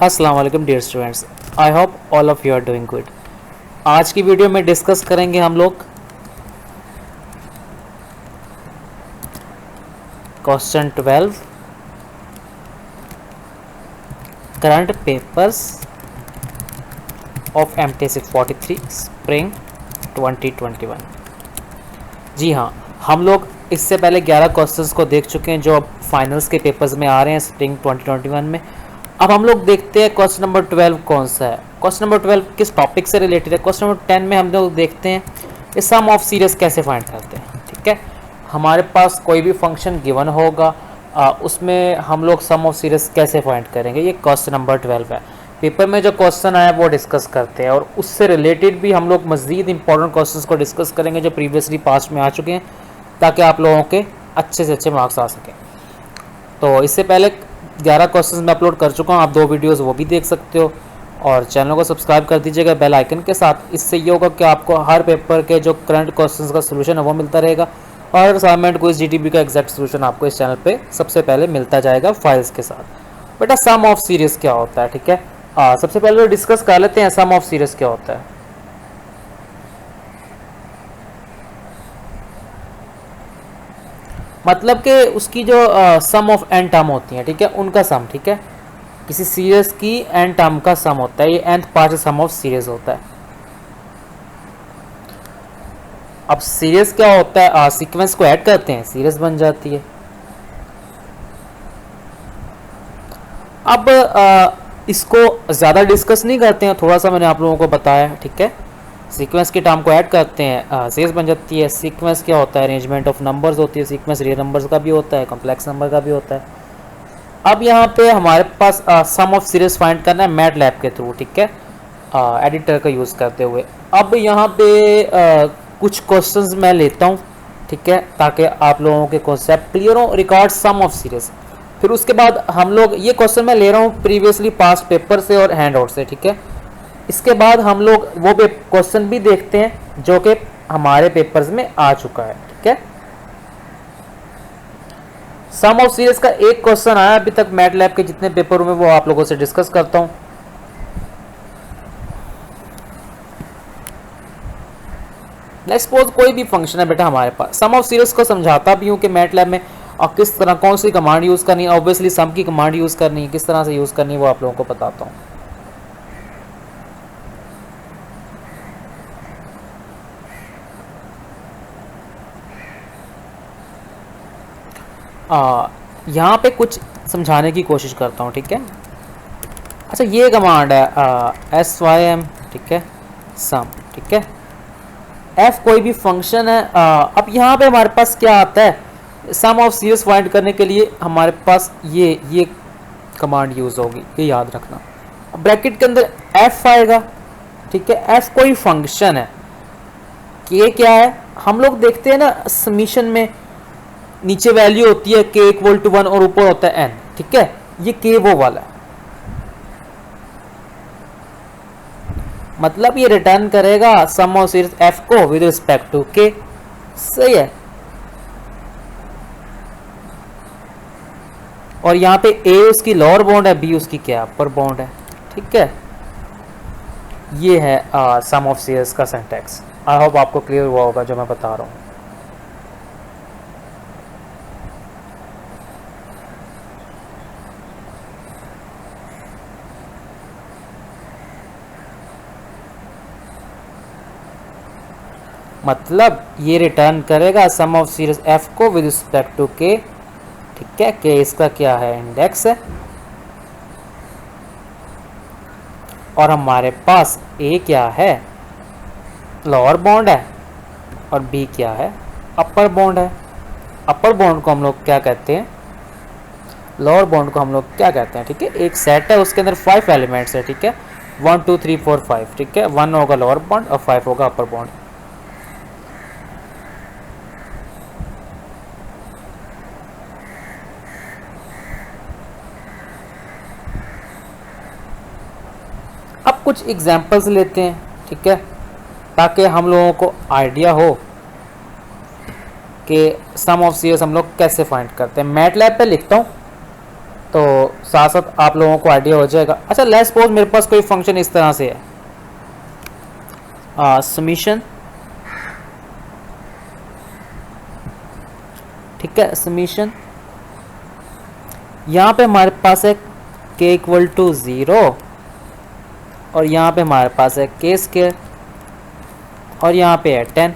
अस्सलाम वालेकुम dear students, I hope all of you are doing good. आज की वीडियो में डिस्कस करेंगे हम लोग question 12 current papers of MT643 spring 2021। जी हाँ, हम लोग इससे पहले 11 क्वेश्चंस को देख चुके हैं जो अब फाइनल्स के पेपर्स में आ रहे हैं स्प्रिंग 2021 में। अब हम लोग देखते हैं क्वेश्चन नंबर 12 कौन सा है। क्वेश्चन नंबर 12 किस टॉपिक से रिलेटेड है। क्वेश्चन नंबर 10 में हम लोग देखते हैं ये सम ऑफ सीरीज कैसे फाइंड करते हैं। ठीक है, हमारे पास कोई भी फंक्शन गिवन होगा, उसमें हम लोग सम ऑफ सीरीज कैसे फाइंड करेंगे, ये क्वेश्चन नंबर 12 है। पेपर में जो क्वेश्चन आया वो डिस्कस करते हैं और उससे रिलेटेड भी हम लोग मज़ीद इंपॉर्टेंट क्वेश्चंस को डिस्कस करेंगे जो प्रीवियसली पास्ट में आ चुके हैं, ताकि आप लोगों के अच्छे से अच्छे मार्क्स आ सकें। तो इससे पहले 11 क्वेश्चंस मैं अपलोड कर चुका हूँ, आप 2 वीडियोस वो भी देख सकते हो और चैनल को सब्सक्राइब कर दीजिएगा बेल आइकन के साथ। इससे ये होगा कि आपको हर पेपर के जो करंट क्वेश्चंस का सोल्यूशन है वो मिलता रहेगा और असाइनमेंट क्विज जीटीबी का एग्जैक्ट सोल्यूशन आपको इस चैनल पे सबसे पहले मिलता जाएगा फाइल्स के साथ। बेटा सम ऑफ सीरीज क्या होता है, ठीक है, सबसे पहले डिस्कस कर लेते हैं सम ऑफ सीरीज क्या होता है। मतलब कि उसकी जो सम ऑफ एन टर्म होती हैं, ठीक है, उनका सम, ठीक है, किसी सीरीज की एन टर्म का सम होता है, ये nth part sum of series होता है। अब सीरीज क्या होता है, सीक्वेंस को ऐड करते हैं सीरीज बन जाती है। अब इसको ज़्यादा डिस्कस नहीं करते हैं, थोड़ा सा मैंने आप लोगों को बताया, ठीक है। सीक्वेंस के टर्म को ऐड करते हैं, सीरीज बन जाती है। सीक्वेंस क्या होता है, अरेंजमेंट ऑफ नंबर्स होती है। सीक्वेंस रियल नंबर्स का भी होता है, कॉम्प्लेक्स नंबर का भी होता है। अब यहाँ पे हमारे पास सम ऑफ सीरीज फाइंड करना है मैट लैब के थ्रू, ठीक है, एडिटर का यूज़ करते हुए। अब यहाँ पे कुछ क्वेश्चंस मैं लेता हूँ, ठीक है, ताकि आप लोगों के कॉन्सेप्ट क्लियर हो। रिकॉर्ड सम ऑफ सीरीज, फिर उसके बाद हम लोग ये क्वेश्चन मैं ले रहा हूँ प्रीवियसली पास्ट पेपर से और हैंड आउट से, ठीक है। इसके बाद हम लोग वो क्वेश्चन भी देखते हैं जो कि हमारे पेपर्स में आ चुका है, ठीक है। सम ऑफ सीरीज का एक क्वेश्चन आया अभी तक मैट लैब के जितने पेपरों में, वो आप लोगों से डिस्कस करता हूं। लेट्स सपोज कोई भी फंक्शन है बेटा हमारे पास, सम ऑफ सीरीज को समझाता भी हूं कि मैट लैब में और किस तरह कौन सी कमांड यूज करनी है। ऑब्वियसली सम की कमांड यूज करनी है, किस तरह से यूज करनी है वो आप लोगों को बताता हूं। यहाँ पे कुछ समझाने की कोशिश करता हूँ, ठीक है। अच्छा, ये कमांड है SYM, ठीक है, सम, ठीक है। F कोई भी फंक्शन है। अब यहाँ पे हमारे पास क्या आता है, सम ऑफ सीरीज फाइंड करने के लिए हमारे पास ये कमांड यूज होगी, ये याद रखना। ब्रैकेट के अंदर F आएगा, ठीक है। F कोई फंक्शन है, K क्या है, हम लोग देखते हैं ना समीशन में नीचे वैल्यू होती है k इक्वल टू 1 और ऊपर होता है n, ठीक है। ये k वो वाला है, मतलब ये रिटर्न करेगा सम ऑफ सीरीज f को विद रिस्पेक्ट टू k, सही है। और यहाँ पे a उसकी लोअर बाउंड है, b उसकी क्या अपर बाउंड है, ठीक है। ये है सम ऑफ सीरीज का सिंटैक्स। आई होप आपको क्लियर हुआ होगा जो मैं बता रहा हूँ। मतलब ये रिटर्न करेगा सम ऑफ सीरीज f को विद रिस्पेक्ट टू k, ठीक है। k इसका क्या है, इंडेक्स है, और हमारे पास a क्या है, लोअर बाउंड है, और b क्या है, अपर बाउंड है। अपर बाउंड को हम लोग क्या कहते हैं, लोअर बाउंड को हम लोग क्या कहते हैं, ठीक है। एक सेट है, उसके अंदर 5 एलिमेंट्स है, ठीक है, 1 2 3 4 5, ठीक है। 1 होगा लोअर बाउंड और 5 होगा अपर बाउंड। अब कुछ एग्जांपल्स लेते हैं, ठीक है, ताकि हम लोगों को आइडिया हो कि सम ऑफ सीरीज हम लोग कैसे फाइंड करते हैं। मैट लैब पे लिखता हूँ, तो साथ साथ आप लोगों को आइडिया हो जाएगा। अच्छा लेट्स सपोज मेरे पास कोई फंक्शन इस तरह से है, समीशन, ठीक है, समीशन, यहाँ पे हमारे पास है k इक्वल टू 0 और यहाँ पे हमारे पास है k स्क्वायर और यहाँ पे है 10।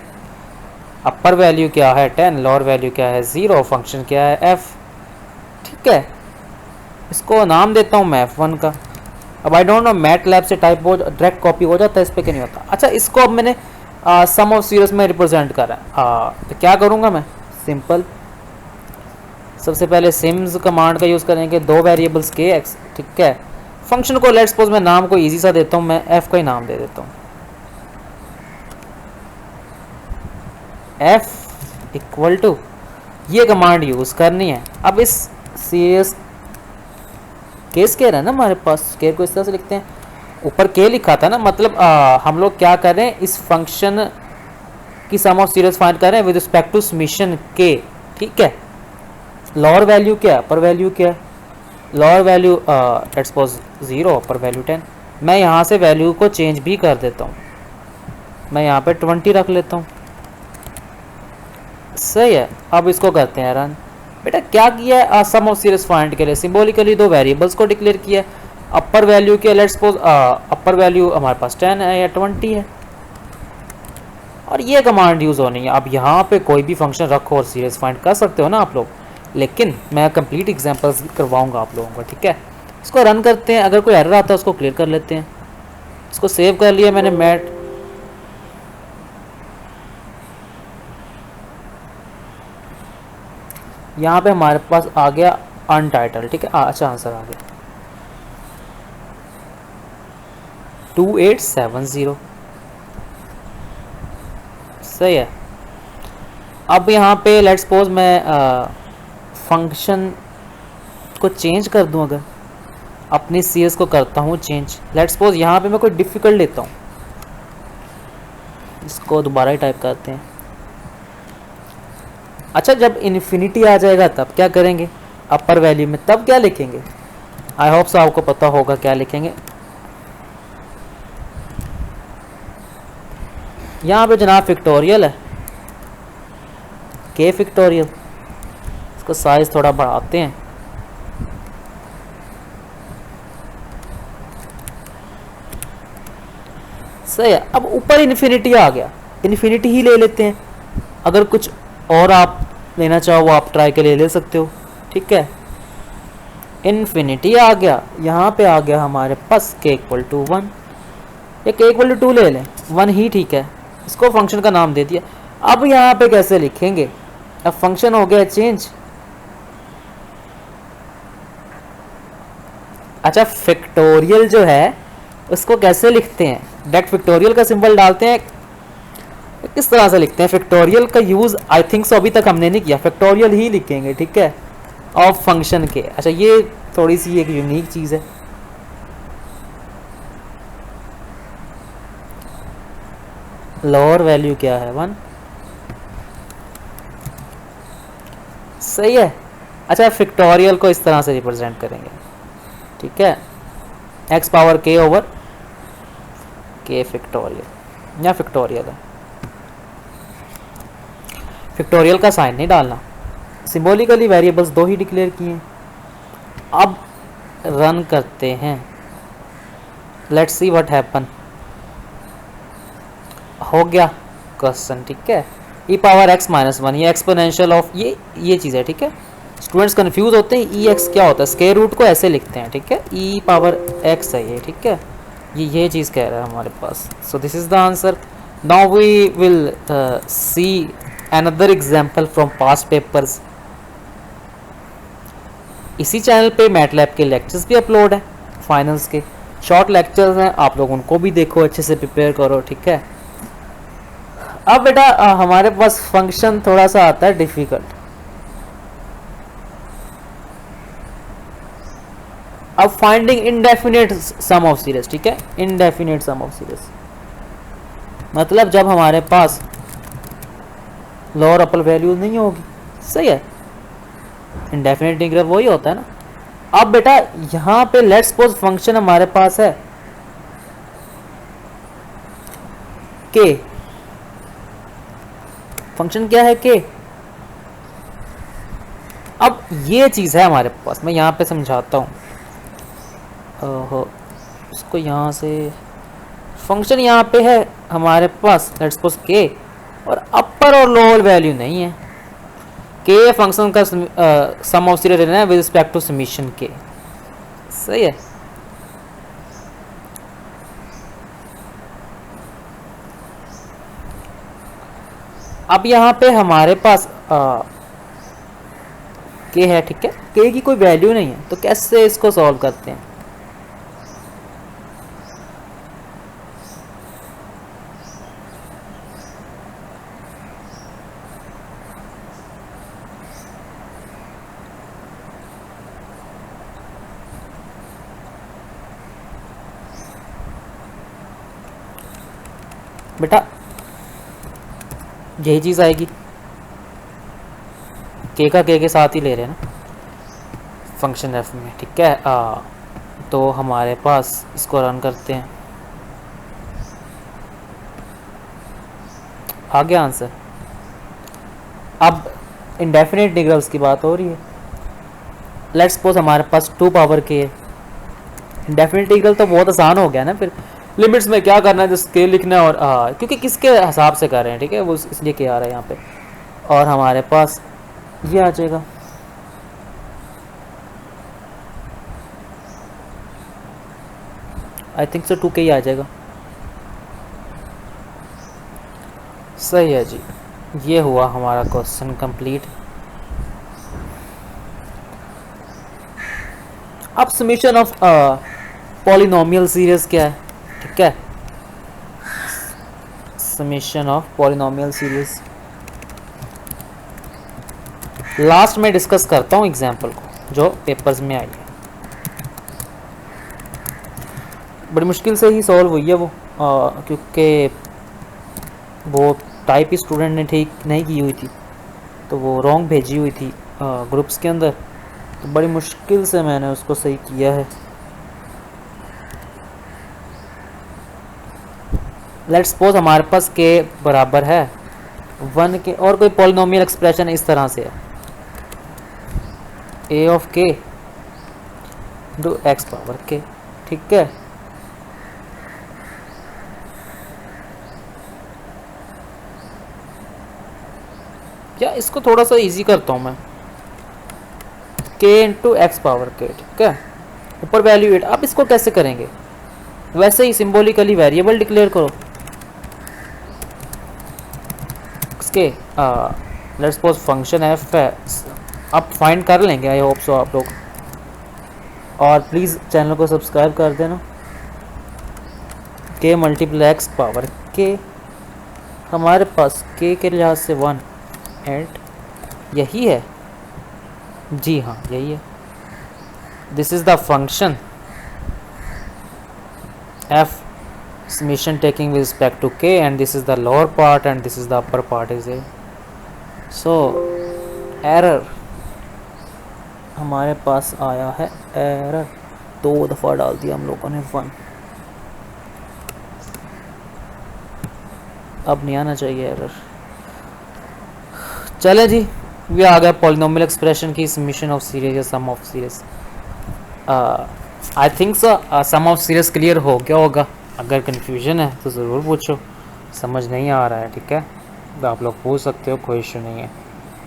अपर वैल्यू क्या है 10, लोअर वैल्यू क्या है 0, फंक्शन क्या है f, ठीक है। इसको नाम देता हूँ मैं f1 का। अब I don't know MATLAB से टाइप हो डायरेक्ट कॉपी हो जाता है, इस पर क्या नहीं होता। अच्छा इसको अब मैंने सम ऑफ सीरीज में रिप्रेजेंट करा है, तो क्या करूँगा मैं, सिंपल, सबसे पहले सिम्स कमांड का यूज़ करेंगे, दो वेरिएबल्स के एक्स, ठीक है। फंक्शन को लेट्स सपोज मैं नाम को इजी सा देता हूँ, मैं f का ही नाम दे देता हूँ, f इक्वल टू, ये कमांड यूज़ करनी है। अब इस सीरीज के स्केयर है ना हमारे पास, स्केयर को इस तरह से लिखते हैं, ऊपर के लिखा था ना, मतलब हम लोग क्या कर रहे हैं, इस फंक्शन की सम ऑफ सीरीज फाइंड कर रहे हैं विद रिस्पेक्ट टू समीशन के, ठीक है। लोअर वैल्यू क्या है, अपर वैल्यू क्या है, lower value let's suppose 0, upper value 10। मैं यहाँ से वैल्यू को चेंज भी कर देता हूँ, मैं यहाँ पे 20 रख लेता हूँ, सही है। अब इसको करते हैं रन। बेटा क्या किया है, सम ऑफ सीरीज फाइंड के लिए सिंबॉलिकली दो वेरिएबल्स को डिक्लेयर किया है। अपर वैल्यू क्या, लेट्स सपोज अपर वैल्यू हमारे पास 10 है या 20 है, और ये कमांड यूज़ होनी है। अब यहाँ पे कोई भी फंक्शन रखो और सीरीज फाइंड कर सकते हो ना आप लोग, लेकिन मैं कंप्लीट एग्जांपल्स करवाऊंगा आप लोगों को, ठीक है। इसको रन करते हैं, अगर कोई एरर आता है उसको क्लियर कर लेते हैं। इसको सेव कर लिया मैंने मैट, यहाँ पे हमारे पास आ गया अनटाइटल, ठीक है। अच्छा आंसर आ गया 2870, सही है। अब यहाँ पे लेट्स सपोज मैं फंक्शन को चेंज कर दूँ, अगर अपनी सीएस को करता हूँ चेंज, लेट्स सपोज यहाँ पे मैं कोई डिफ़िकल्ट लेता हूँ, इसको दोबारा ही टाइप करते हैं। अच्छा जब इन्फिनिटी आ जाएगा तब क्या करेंगे, अपर वैल्यू में, तब क्या लिखेंगे, आई होप सो आपको पता होगा क्या लिखेंगे। यहाँ पे जनाब फिक्टोरियल है, के फिक्टोरियल, इसको साइज थोड़ा बढ़ाते हैं, सही है। अब ऊपर इन्फिनिटी आ गया, इन्फिनिटी ही ले लेते हैं, अगर कुछ और आप लेना चाहो वो आप ट्राई के लिए ले सकते हो, ठीक है। इन्फिनिटी आ गया, यहाँ पे आ गया हमारे पास k इक्वल टू 1 या k इक्वल टू 2 ले लें, 1 ही ठीक है। इसको फंक्शन का नाम दे दिया। अब यहाँ पे कैसे लिखेंगे, अब फंक्शन हो गया चेंज। अच्छा फैक्टोरियल जो है उसको कैसे लिखते हैं, डायरेक्ट फैक्टोरियल का सिंबल डालते हैं, किस तरह से लिखते हैं फैक्टोरियल का यूज़, आई थिंक सो अभी तक हमने नहीं किया, फैक्टोरियल ही लिखेंगे, ठीक है, ऑफ फंक्शन के। अच्छा ये थोड़ी सी एक यूनिक चीज़ है। लोअर वैल्यू क्या है 1, सही है। अच्छा फैक्टोरियल को इस तरह से रिप्रेजेंट करेंगे, ठीक है, x power k over k factorial, या फैक्टोरियल है, फैक्टोरियल का साइन नहीं डालना, सिंबॉलिकली वेरिएबल्स दो ही डिक्लेयर किए। अब रन करते हैं, लेट्स सी व्हाट हैपन, हो गया क्वेश्चन, ठीक है। e पावर x माइनस 1, ये एक्सपोनेंशियल ऑफ ये चीज़ है, ठीक है। स्टूडेंट्स कंफ्यूज होते हैं, ई एक्स क्या होता है, स्क्वायर रूट को ऐसे लिखते हैं, ठीक है, e पावर x है ये, ठीक है, ये चीज़ कह रहा है हमारे पास। So this is the answer. Now we will see another example from past papers. इसी चैनल पे मैटलैब के लेक्चर्स भी अपलोड हैं, फाइनल्स के शॉर्ट लेक्चर्स हैं, आप लोग उनको भी देखो, अच्छे से प्रिपेयर करो, ठीक है। अब बेटा हमारे पास फंक्शन थोड़ा सा आता है डिफिकल्ट। अब finding indefinite sum of series, ठीक है, इनडेफिनेट सम ऑफ सीरीज मतलब जब हमारे पास लोअर अपर वैल्यू नहीं होगी, सही है। इनडेफिनेट इंटीग्रल वही होता है ना। अब बेटा यहाँ पे लेट्स सपोज फंक्शन हमारे पास है के, फंक्शन क्या है के। अब ये चीज़ है हमारे पास, मैं यहाँ पे समझाता हूँ। इसको यहाँ से फंक्शन यहाँ पे है हमारे पास लेट्स सपोज के, और अपर और लोअर वैल्यू नहीं है। के फंक्शन का सम ऑफ सीरीज है विद रिस्पेक्ट टू समीशन के, सही है। अब यहाँ पे हमारे पास के है, ठीक है, के की कोई वैल्यू नहीं है, तो कैसे इसको सॉल्व करते हैं। बेटा यही चीज़ आएगी, के साथ ही ले रहे हैं ना फंक्शन एफ में, ठीक है। तो हमारे पास इसको रन करते हैं, आ गया आंसर। अब इंडेफिनिट इंटीग्रल्स की बात हो रही है। लेट्स सपोज हमारे पास 2 पावर के है। इंडेफिनिट इंटीग्रल तो बहुत आसान हो गया ना, फिर लिमिट्स में क्या करना है, जो स्केल लिखना है, और क्योंकि किसके हिसाब से कर रहे हैं, ठीक है, वो इसलिए के आ रहा है यहाँ पे, और हमारे पास ये आ जाएगा। आई थिंक सो 2K ही आ जाएगा, सही है जी। ये हुआ हमारा क्वेश्चन कंप्लीट। अब समीशन ऑफ पॉलिनोमियल सीरीज क्या है, ठीक है, summation of polynomial series last में डिस्कस करता हूँ एग्जाम्पल को जो पेपर्स में आई है। बड़ी मुश्किल से ही सॉल्व हुई है वो, क्योंकि वो टाइप ही स्टूडेंट ने ठीक नहीं की हुई थी, तो वो रॉन्ग भेजी हुई थी ग्रुप्स के अंदर, तो बड़ी मुश्किल से मैंने उसको सही किया है। लेट्स सपोज हमारे पास के बराबर है 1 के, और कोई पॉलिनोमियल एक्सप्रेशन इस तरह से है, ए ऑफ के इंटू एक्स पावर के, ठीक है। या इसको थोड़ा सा इजी करता हूँ मैं, के इंटू एक्स पावर के, ठीक है, ऊपर वैल्यू 8। आप इसको कैसे करेंगे, वैसे ही सिंबॉलिकली वेरिएबल डिक्लेयर करो इसके। लेट्स सपोज फंक्शन एफ है, आप फाइंड कर लेंगे, आई होप सो आप लोग, और प्लीज़ चैनल को सब्सक्राइब कर देना। के मल्टीप्लाई एक्स पावर के, हमारे पास के लिहाज से 1 8, यही है जी, हाँ यही है। This is the function f summation taking with respect to k, and this is the lower part and this is the upper part is a, so error हमारे पास आया है, एरर 2 दफ़ा डाल दिया हम लोगों ने 1, अब नहीं आना चाहिए एरर। चले जी, ये आ गया पॉलिनोमियल एक्सप्रेशन की समीशन ऑफ सीरीज या sum of series. I think so sum of series clear हो गया होगा, अगर कन्फ्यूजन है तो ज़रूर पूछो, समझ नहीं आ रहा है, ठीक है, तो आप लोग पूछ सकते हो, कोई इशू नहीं है।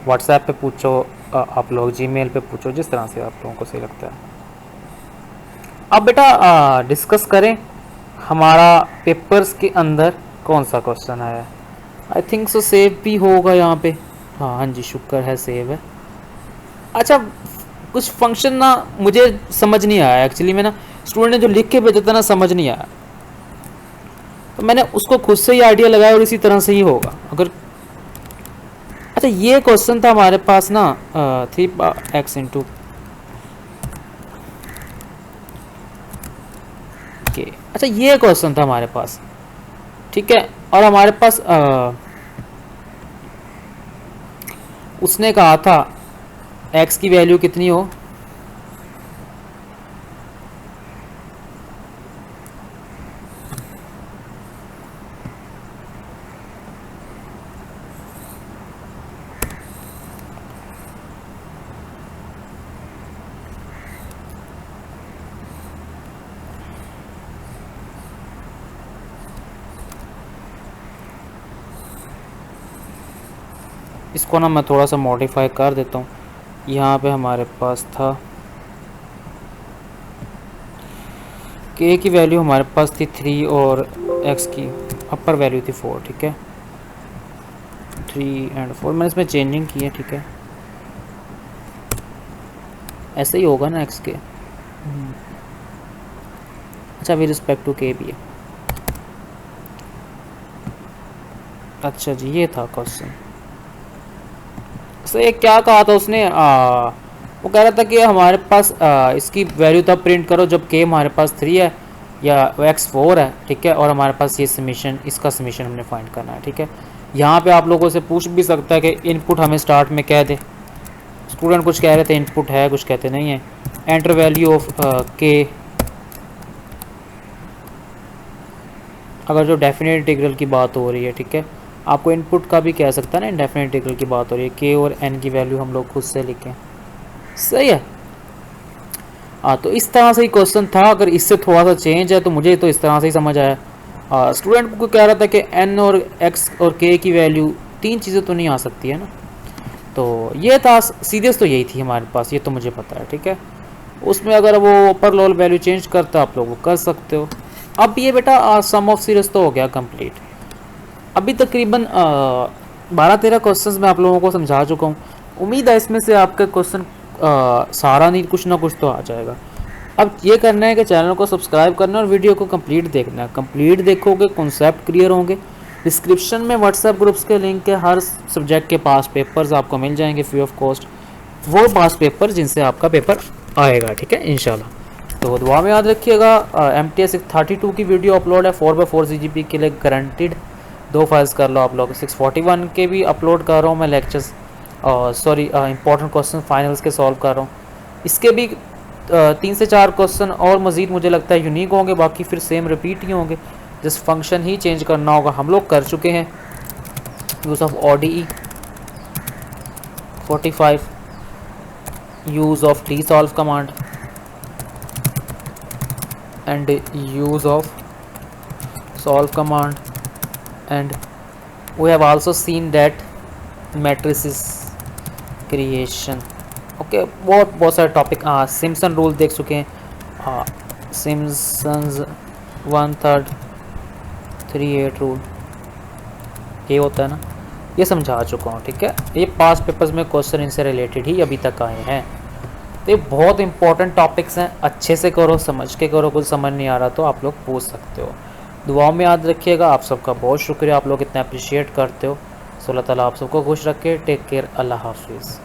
व्हाट्सएप पे पूछो, आप लोग जीमेल पे पूछो, जिस तरह से आप लोगों को सही लगता है। अब बेटा डिस्कस करें हमारा पेपर्स के अंदर कौन सा क्वेश्चन आया है। आई थिंक सो सेव भी होगा यहाँ पे, हाँ जी शुक्र है सेव है। अच्छा, कुछ फंक्शन ना मुझे समझ नहीं आया एक्चुअली में ना, स्टूडेंट ने जो लिख के भेजा था ना समझ नहीं आया, तो मैंने उसको खुद से ही आइडिया लगाया और इसी तरह से ही होगा अगर। अच्छा, ये क्वेश्चन था हमारे पास ना 3x इंटू के, अच्छा ये क्वेश्चन था हमारे पास, ठीक है, और हमारे पास उसने कहा था x की वैल्यू कितनी हो, इसको ना मैं थोड़ा सा मॉडिफाई कर देता हूँ। यहाँ पे हमारे पास था के की वैल्यू हमारे पास थी 3 और एक्स की अपर वैल्यू थी 4, ठीक है, 3 और 4 मैंने इसमें चेंजिंग की है, ठीक है, ऐसे ही होगा ना एक्स के। अच्छा विद रिस्पेक्ट टू के भी है। अच्छा जी ये था क्वेश्चन। सो ये क्या कहा था उसने, वो कह रहा था कि हमारे पास इसकी वैल्यू तब प्रिंट करो जब के हमारे पास 3 है या एक्स 4 है, ठीक है, और हमारे पास ये समीशन, इसका समीशन हमने फाइंड करना है, ठीक है। यहाँ पे आप लोगों से पूछ भी सकता है कि इनपुट हमें स्टार्ट में कह दे। स्टूडेंट कुछ कह रहे थे इनपुट है, कुछ कहते नहीं है। एंटर वैल्यू ऑफ के, अगर जो डेफिनेट इंटीग्रल की बात हो रही है, ठीक है, आपको इनपुट का भी कह सकता है ना, इनडेफिनेट इंटीग्रल की बात हो रही है, के और एन की वैल्यू हम लोग खुद से लिखें, सही है। तो इस तरह से ही क्वेश्चन था। अगर इससे थोड़ा सा चेंज है तो मुझे तो इस तरह से ही समझ आया। स्टूडेंट को कह रहा था कि एन और एक्स और के की वैल्यू 3 चीज़ें तो नहीं आ सकती है ना, तो ये था सीरियस, तो यही थी हमारे पास, ये तो मुझे पता है, ठीक है। उसमें अगर वो अपर लोअर वैल्यू चेंज करता आप लोग वो कर सकते हो। अब ये बेटा सम ऑफ सीरीज तो हो गया कंप्लीट। अभी तकरीबन 12-13 क्वेश्चंस मैं आप लोगों को समझा चुका हूँ। उम्मीद है इसमें से आपका क्वेश्चन सारा नहीं कुछ ना कुछ तो आ जाएगा। अब ये करना है कि चैनल को सब्सक्राइब करना और वीडियो को कंप्लीट देखना है। कंप्लीट देखोगे कॉन्सेप्ट क्लियर होंगे। डिस्क्रिप्शन में व्हाट्सएप ग्रुप्स के लिंक है, हर सब्जेक्ट के पास पेपर्स आपको मिल जाएंगे फ्री ऑफ कॉस्ट, वो पास पेपर जिनसे आपका पेपर आएगा, ठीक है, इंशाल्लाह। तो दुआ में याद रखिएगा। MTS 32 की वीडियो अपलोड है 4x4 CGP के लिए गारंटीड। 2 फाइल्स कर लो आप लोग। 641 के भी अपलोड कर रहा हूँ मैं lectures, sorry important question finals के सॉल्व कर रहा हूँ। इसके भी 3 से 4 क्वेश्चन और मज़ीद मुझे लगता है यूनिक होंगे, बाकी फिर सेम रिपीट ही होंगे, जिस फंक्शन ही चेंज करना होगा। हम लोग कर चुके हैं use of ODE 45, use of tsolve command and use of solve command, and we have also seen that matrices creation, okay. बहुत सारे टॉपिक, सिम्पसन रूल देख चुके हैं, सिम्पसन्स 1/3 3/8 रूल, ये होता है ना, ये समझा चुका हूँ, ठीक है। ये पास पेपर्स में क्वेश्चन इनसे रिलेटेड ही अभी तक आए हैं। तो ये बहुत इंपॉर्टेंट टॉपिक्स हैं, अच्छे से करो, समझ के करो। कुछ समझ नहीं आ रहा तो आप लोग पूछ सकते हो। दुआओं में याद रखिएगा। आप सबका बहुत शुक्रिया, आप लोग इतना अप्रिशिएट करते हो। सो अल्लाह ताला आप सबको खुश रखे। टेक केयर, अल्लाह हाफिज़।